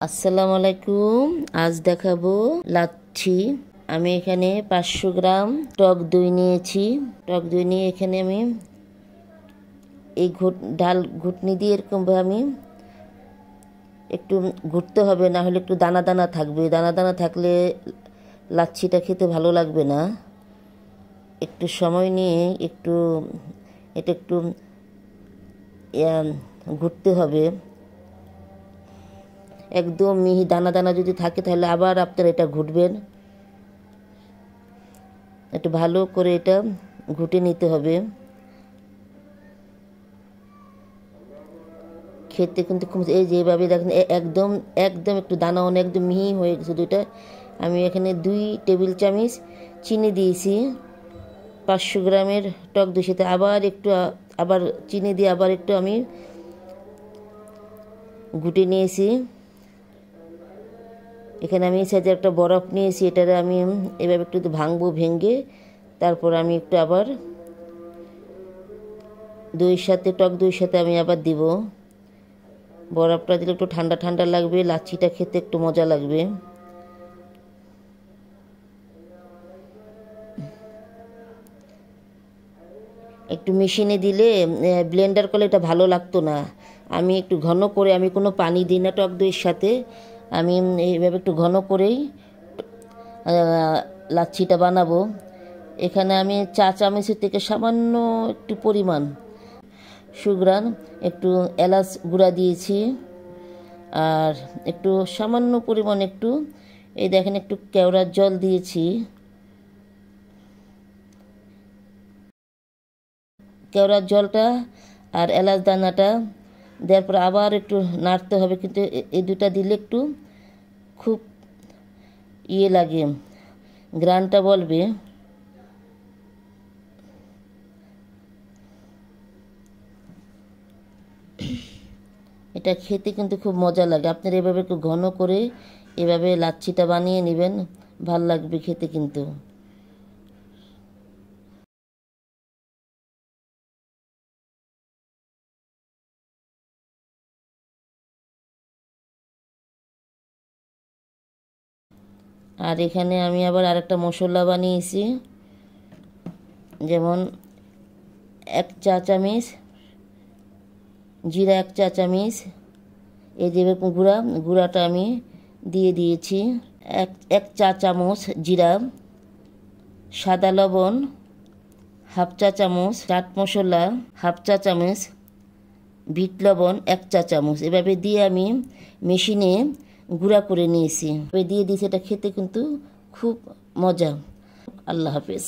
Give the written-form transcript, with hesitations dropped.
আসসালামু আলাইকুম। আজ দেখাবো লাচ্ছি। আমি এখানে 500 গ্রাম টক দই নিয়েছি। টক দই নিয়ে এখানে আমি এই ডাল ঘুটনি দিয়ে এরকম আমি একটু ঘুরতে হবে, না হলে একটু দানা দানা থাকবে। দানা দানা থাকলে লাচ্ছিটা খেতে ভালো লাগবে না। একটু সময় নিয়ে এটা একটু ঘুরতে হবে। একদম মিহি দানা দানা যদি থাকে তাহলে আবার আপনারা এটা ঘুটবেন। একটু ভালো করে এটা ঘুটে নিতে হবে। খেতে কিন্তু খুব এই যেভাবে দেখেন একদম একদম একটু দানা একদম মিহি হয়ে গেছে দুইটা। আমি এখানে 2 টেবিল চামচ চিনি দিয়েছি 500 গ্রামের টক দই সাথে। আবার চিনি দিয়ে আবার একটু আমি ঘুটে নিয়েছি। এখানে আমি সাইজে একটা বরফ নিয়েছি, এটারে আমি এভাবে একটু ভাঙবো। ভেঙে তারপর আমি একটু আবার টক দইয়ের সাথে আমি আবার দিব। বরফটা দিলে একটু ঠান্ডা ঠান্ডা লাগবে, লাচ্ছিটা খেতে একটু মজা লাগবে। একটু মেশিনে দিলে ব্লেন্ডার করলে এটা ভালো লাগতো না। আমি একটু ঘন করে, আমি কোনো পানি দিই না টক দইয়ের সাথে, আমি এইভাবে একটু ঘন করেই লাচ্ছিটা বানাবো। এখানে আমি চা চামচের থেকে সামান্য একটু পরিমাণ সুগ্রান একটু এলাচ গুঁড়া দিয়েছি। আর একটু সামান্য পরিমাণ একটু এই দেখেন একটু কেওড়ার জল দিয়েছি। কেওড়ার জলটা আর এলাচ দানাটা দেওয়ার পর আবার একটু নাড়তে হবে, কিন্তু এই দুটা দিলে একটু খুব লাগে, গ্রানটা বলবে। এটা খেতে কিন্তু খুব মজা লাগে। আপনারা এভাবে একটু ঘন করে এভাবে লাচ্ছিটা বানিয়ে নেবেন, ভাল লাগবে খেতে কিন্তু। আর এখানে আমি আবার আরেকটা মশলা বানিয়েছি, যেমন 1 চা চামচ জিরা, 1 চা চামচ এই যে গুঁড়াটা আমি দিয়ে দিয়েছি। 1 চা চামচ জিরা, সাদা লবণ 1/2 চা চামচ, চাট মশলা 1/2 চা চামচ, বিট লবণ 1 চা চামচ। এভাবে দিয়ে আমি মেশিনে গুঁড়া করে নিয়েছি। দিয়ে দিয়েছি। এটা খেতে কিন্তু খুব মজা। আল্লাহ হাফেজ।